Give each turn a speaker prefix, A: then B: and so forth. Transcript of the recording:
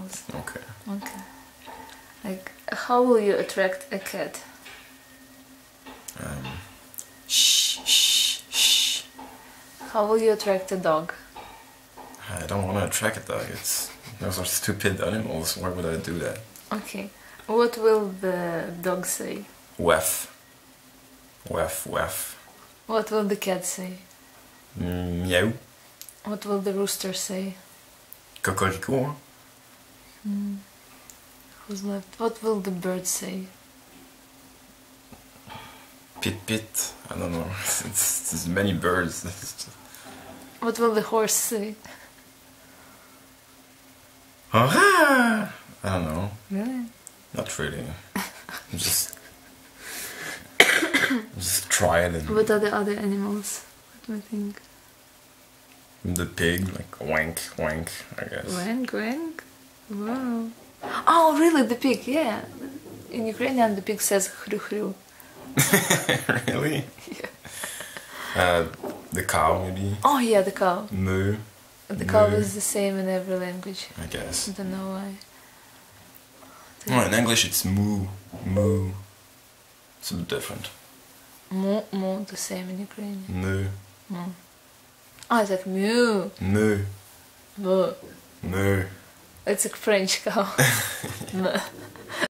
A: animals.
B: Okay.
A: Okay. Like, how will you attract a cat?
B: Shh, shh, shh.
A: How will you attract a dog?
B: I don't want to attract a dog. Those are stupid animals. Why would I do that?
A: Okay. What will the dog say?
B: Waff. Waff, waff.
A: What will the cat say?
B: Meow.
A: What will the rooster say?
B: Cocorico.
A: Who's left? What will the bird say?
B: Pit pit. I don't know. There's many birds.
A: What will the horse say?
B: Ah! I don't know.
A: Really?
B: Not really. just try it and
A: What are the other animals? What do you think?
B: the pig, like wank, wank, I guess.
A: Wank, wank? Wow. Oh, really? The pig, yeah. In Ukrainian, the pig says hru-hru.
B: Really?
A: Yeah.
B: The cow, maybe.
A: Oh, yeah, the cow.
B: Moo.
A: The cow
B: Moo,
A: is the same in every language.
B: I guess.
A: I don't know why.
B: Oh, in English it's moo. Moo. It's a bit different.
A: Moo, moo, the same in Ukrainian.
B: Moo.
A: Moo. Oh, it's like moo.
B: Moo.
A: Moo.
B: Moo.
A: It's like French cow. Moo.